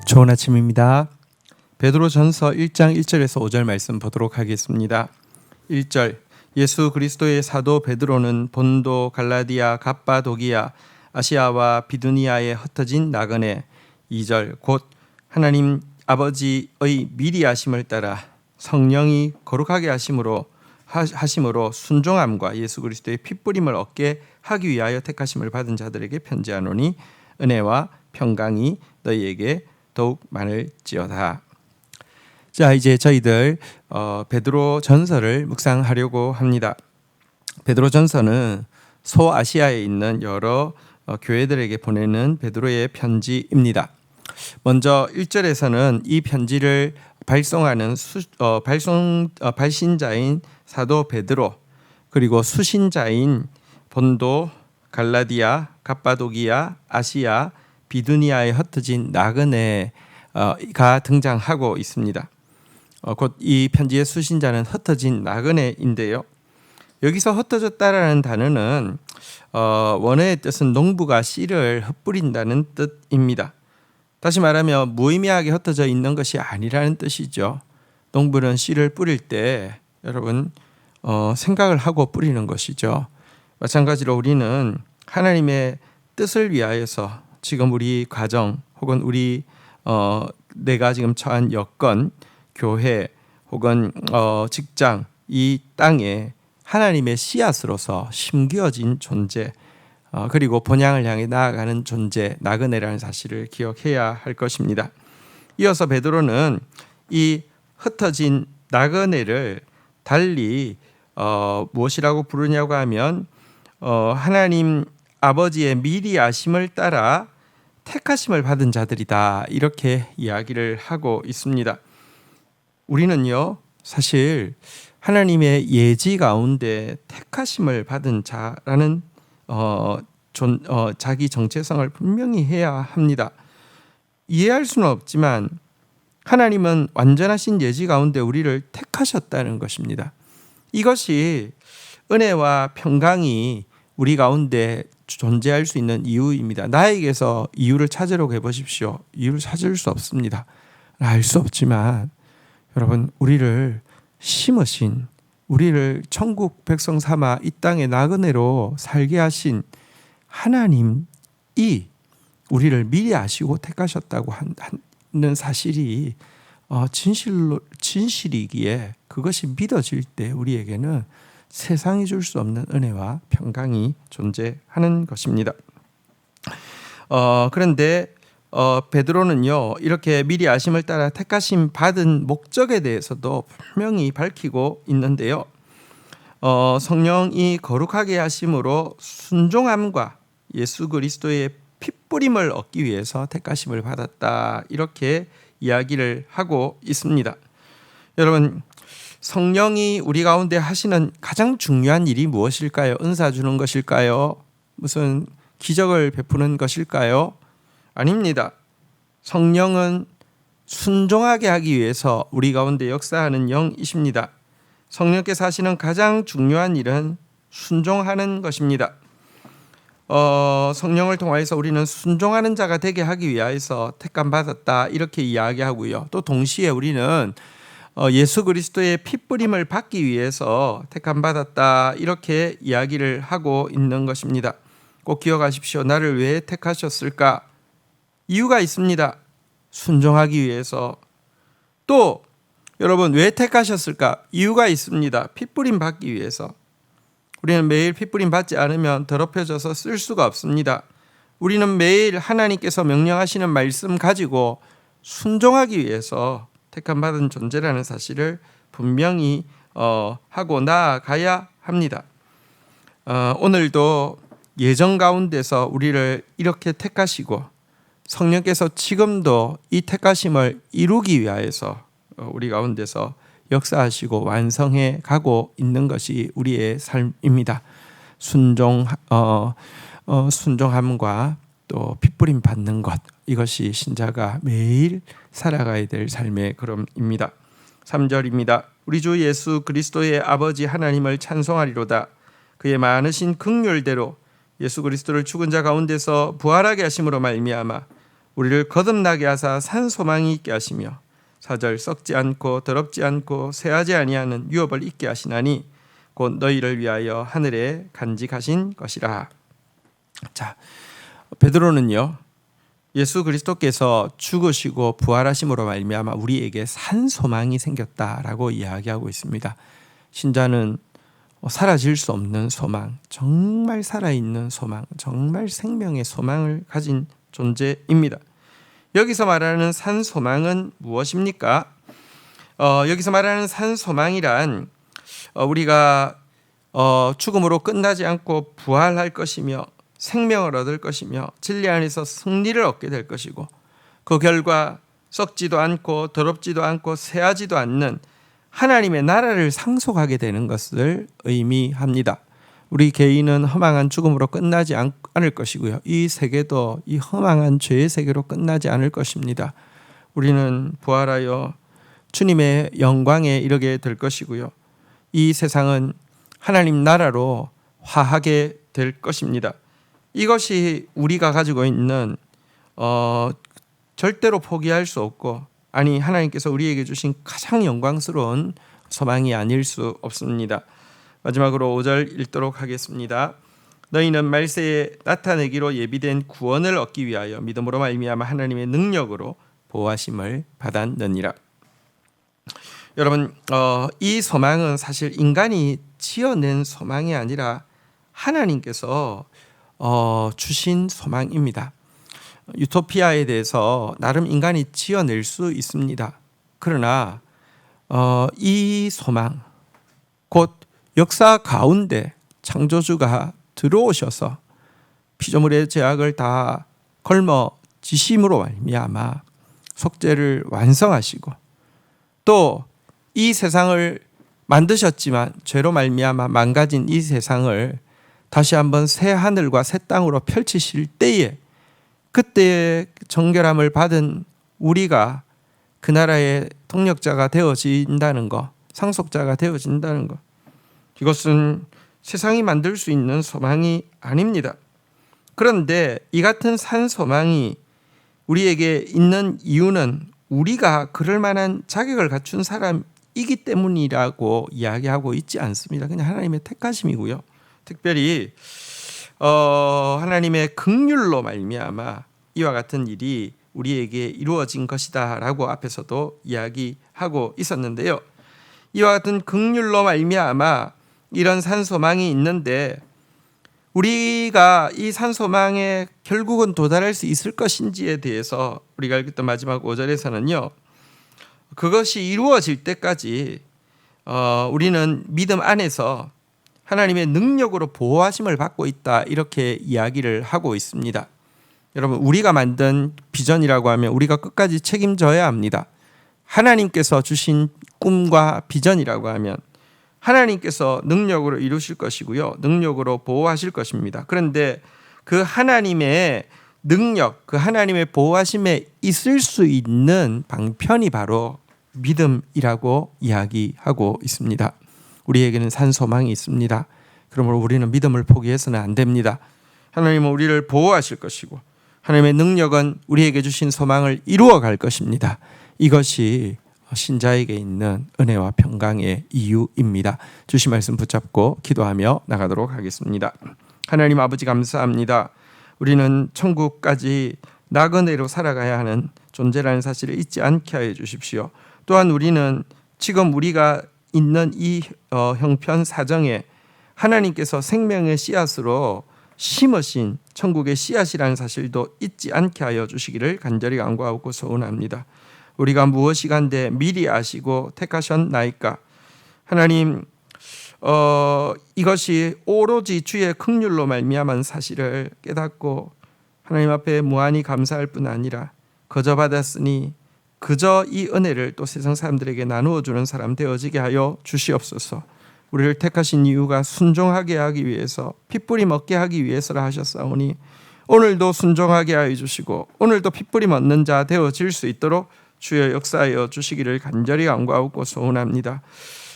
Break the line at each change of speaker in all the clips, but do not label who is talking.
좋은 아침입니다. 베드로전서 1장 1절에서 5절 말씀 보도록 하겠습니다. 1절 예수 그리스도의 사도 베드로는 본도, 갈라디아, 갑바도기아, 아시아와 비두니아에 흩어진 나그네. 2절 곧 하나님 아버지의 미리 하심을 따라 성령이 거룩하게 하심으로 순종함과 예수 그리스도의 핏부림을 얻게 하기 위하여 택하심을 받은 자들에게 편지하노니 은혜와 평강이 너희에게 더욱 많을지어다. 자, 이제 저희들 베드로 전서를 묵상하려고 합니다. 베드로 전서는 소아시아에 있는 여러 교회들에게 보내는 베드로의 편지입니다. 먼저 1절에서는 이 편지를 발송하는 발신자인 사도 베드로, 그리고 수신자인 본도, 갈라디아, 갑바도기아, 아시아, 비두니아에 흩어진 나그네가 등장하고 있습니다. 곧 이 편지의 수신자는 흩어진 나그네인데요. 여기서 흩어졌다라는 단어는 원어의 뜻은 농부가 씨를 흩뿌린다는 뜻입니다. 다시 말하면 무의미하게 흩어져 있는 것이 아니라는 뜻이죠. 농부는 씨를 뿌릴 때 여러분 생각을 하고 뿌리는 것이죠. 마찬가지로 우리는 하나님의 뜻을 위하여서 지금 우리 가정 혹은 우리 내가 지금 처한 여건, 교회 혹은 직장, 이 땅에 하나님의 씨앗으로서 심겨진 존재, 그리고 본향을 향해 나아가는 존재, 나그네라는 사실을 기억해야 할 것입니다. 이어서 베드로는 이 흩어진 나그네를 달리 무엇이라고 부르냐고 하면 하나님 아버지의 미리 아심을 따라 택하심을 받은 자들이다, 이렇게 이야기를 하고 있습니다. 우리는요, 사실 하나님의 예지 가운데 택하심을 받은 자라는 자기 정체성을 분명히 해야 합니다. 이해할 수는 없지만 하나님은 완전하신 예지 가운데 우리를 택하셨다는 것입니다. 이것이 은혜와 평강이 우리 가운데 존재할 수 있는 이유입니다. 나에게서 이유를 찾으려고 해보십시오. 이유를 찾을 수 없습니다. 알 수 없지만 여러분, 우리를 심으신, 우리를 천국 백성 삼아 이 땅의 나그네로 살게 하신 하나님이 우리를 미리 아시고 택하셨다고 하는 사실이 진실이기에 그것이 믿어질 때 우리에게는 세상이 줄 수 없는 은혜와 평강이 존재하는 것입니다. 그런데 베드로는요, 이렇게 미리 아심을 따라 택하심 받은 목적에 대해서도 분명히 밝히고 있는데요. 성령이 거룩하게 하심으로 순종함과 예수 그리스도의 핏부림을 얻기 위해서 택하심을 받았다, 이렇게 이야기를 하고 있습니다. 여러분, 성령이 우리 가운데 하시는 가장 중요한 일이 무엇일까요? 은사 주는 것일까요? 무슨 기적을 베푸는 것일까요? 아닙니다. 성령은 순종하게 하기 위해서 우리 가운데 역사하는 영이십니다. 성령께서 하시는 가장 중요한 일은 순종하는 것입니다. 성령을 통하여서 우리는 순종하는 자가 되게 하기 위하여서 택감 받았다, 이렇게 이야기하고요. 또 동시에 우리는 예수 그리스도의 핏부림을 받기 위해서 택함 받았다, 이렇게 이야기를 하고 있는 것입니다. 꼭 기억하십시오. 나를 왜 택하셨을까? 이유가 있습니다. 순종하기 위해서. 또 여러분, 왜 택하셨을까? 이유가 있습니다. 핏부림 받기 위해서. 우리는 매일 핏부림 받지 않으면 더럽혀져서 쓸 수가 없습니다. 우리는 매일 하나님께서 명령하시는 말씀 가지고 순종하기 위해서 택함 받은 존재라는 사실을 분명히 하고 나아가야 합니다. 오늘도 예정 가운데서 우리를 이렇게 택하시고 성령께서 지금도 이 택하심을 이루기 위하여서 우리 가운데서 역사하시고 완성해 가고 있는 것이 우리의 삶입니다. 순종함과 또 핏부림 받는 것, 이것이 신자가 매일 살아가야 될 삶의 걸음입니다. 3절입니다. 우리 주 예수 그리스도의 아버지 하나님을 찬송하리로다. 그의 많으신 긍휼대로 예수 그리스도를 죽은 자 가운데서 부활하게 하심으로 말미암아 우리를 거듭나게 하사 산 소망이 있게 하시며 4절 썩지 않고 더럽지 않고 쇠하지 아니하는 유업을 있게 하시나니 곧 너희를 위하여 하늘에 간직하신 것이라. 자, 베드로는요, 예수 그리스도께서 죽으시고 부활하심으로 말미암아 우리에게 산 소망이 생겼다라고 이야기하고 있습니다. 신자는 사라질 수 없는 소망, 정말 살아있는 소망, 정말 생명의 소망을 가진 존재입니다. 여기서 말하는 산 소망은 무엇입니까? 여기서 말하는 산 소망이란 우리가 죽음으로 끝나지 않고 부활할 것이며 생명을 얻을 것이며 진리 안에서 승리를 얻게 될 것이고 그 결과 썩지도 않고 더럽지도 않고 쇠하지도 않는 하나님의 나라를 상속하게 되는 것을 의미합니다. 우리 개인은 허망한 죽음으로 끝나지 않을 것이고요. 이 세계도 이 허망한 죄의 세계로 끝나지 않을 것입니다. 우리는 부활하여 주님의 영광에 이르게 될 것이고요. 이 세상은 하나님 나라로 화하게 될 것입니다. 이것이 우리가 가지고 있는 절대로 포기할 수 없고 하나님께서 우리에게 주신 가장 영광스러운 소망이 아닐 수 없습니다. 마지막으로 5절 읽도록 하겠습니다. 너희는 말세에 나타내기로 예비된 구원을 얻기 위하여 믿음으로 말미암아 하나님의 능력으로 보호하심을 받았느니라. 여러분, 이 소망은 사실 인간이 지어낸 소망이 아니라 하나님께서 주신 소망입니다. 유토피아에 대해서 나름 인간이 지어낼 수 있습니다. 그러나 이 소망, 곧 역사 가운데 창조주가 들어오셔서 피조물의 죄악을 다 걸머지심으로 말미암아 속죄를 완성하시고 또 이 세상을 만드셨지만 죄로 말미암아 망가진 이 세상을 다시 한번 새 하늘과 새 땅으로 펼치실 때에 그때의 정결함을 받은 우리가 그 나라의 통력자가 되어진다는 것, 상속자가 되어진다는 것, 이것은 세상이 만들 수 있는 소망이 아닙니다. 그런데 이 같은 산 소망이 우리에게 있는 이유는 우리가 그럴 만한 자격을 갖춘 사람이기 때문이라고 이야기하고 있지 않습니다. 그냥 하나님의 택하심이고요. 특별히 하나님의 긍휼로 말미암아 이와 같은 일이 우리에게 이루어진 것이다라고 앞에서도 이야기하고 있었는데요. 이와 같은 긍휼로 말미암아 이런 산소망이 있는데 우리가 이 산소망에 결국은 도달할 수 있을 것인지에 대해서 우리가 읽었던 마지막 5절에서는요. 그것이 이루어질 때까지 우리는 믿음 안에서 하나님의 능력으로 보호하심을 받고 있다 이렇게 이야기를 하고 있습니다. 여러분, 우리가 만든 비전이라고 하면 우리가 끝까지 책임져야 합니다. 하나님께서 주신 꿈과 비전이라고 하면 하나님께서 능력으로 이루실 것이고요. 능력으로 보호하실 것입니다. 그런데 그 하나님의 능력, 그 하나님의 보호하심에 있을 수 있는 방편이 바로 믿음이라고 이야기하고 있습니다. 우리에게는 산 소망이 있습니다. 그러므로 우리는 믿음을 포기해서는 안 됩니다. 하나님은 우리를 보호하실 것이고 하나님의 능력은 우리에게 주신 소망을 이루어 갈 것입니다. 이것이 신자에게 있는 은혜와 평강의 이유입니다. 주신 말씀 붙잡고 기도하며 나가도록 하겠습니다. 하나님 아버지 감사합니다. 우리는 천국까지 나그네로 살아가야 하는 존재라는 사실을 잊지 않게 하여 주십시오. 또한 우리는 지금 우리가 있는 이 형편 사정에 하나님께서 생명의 씨앗으로 심으신 천국의 씨앗이라는 사실도 잊지 않게 하여 주시기를 간절히 간구하고 소원합니다. 우리가 무엇이 간데 미리 아시고 택하셨나이까. 하나님, 이것이 오로지 주의 긍휼로 말미암은 사실을 깨닫고 하나님 앞에 무한히 감사할 뿐 아니라 거저 받았으니 그저 이 은혜를 또 세상 사람들에게 나누어 주는 사람 되어지게 하여 주시옵소서. 우리를 택하신 이유가 순종하게 하기 위해서, 핏뿌림 얻게 하기 위해서라 하셨사오니 오늘도 순종하게 하여 주시고 오늘도 핏뿌림 얻는 자 되어질 수 있도록 주여 역사하여 주시기를 간절히 간구하고 소원합니다.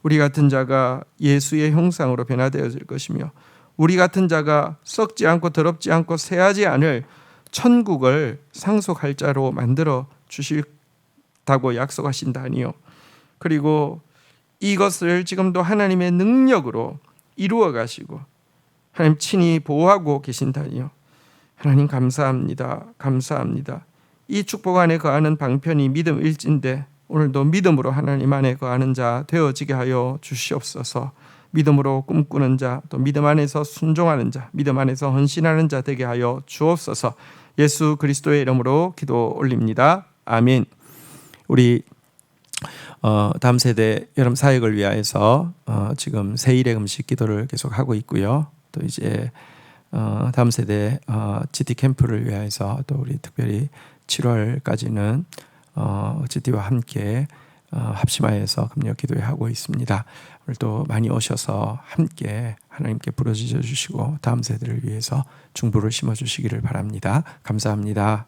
우리 같은 자가 예수의 형상으로 변화되어질 것이며 우리 같은 자가 썩지 않고 더럽지 않고 쇠하지 않을 천국을 상속할 자로 만들어 주실다고 약속하신다니요. 그리고 이것을 지금도 하나님의 능력으로 이루어 가시고 하나님 친히 보호하고 계신다니요. 하나님 감사합니다. 감사합니다. 이 축복 안에 거하는 방편이 믿음 일진데 오늘도 믿음으로 하나님 안에 거하는 자 되어지게 하여 주시옵소서. 믿음으로 꿈꾸는 자, 또 믿음 안에서 순종하는 자, 믿음 안에서 헌신하는 자 되게 하여 주옵소서. 예수 그리스도의 이름으로 기도 올립니다. 아멘. 우리 다음 세대 여름 사역을 위하여서 지금 세일의 음식 기도를 계속 하고 있고요. 또 이제 다음 세대 GT 캠프를 위하여서 또 우리 특별히 7월까지는 GT와 함께 합심하여서 금요 기도회 하고 있습니다. 오늘도 많이 오셔서 함께 하나님께 부르짖어 주시고 다음 세대를 위해서 중보를 심어 주시기를 바랍니다. 감사합니다.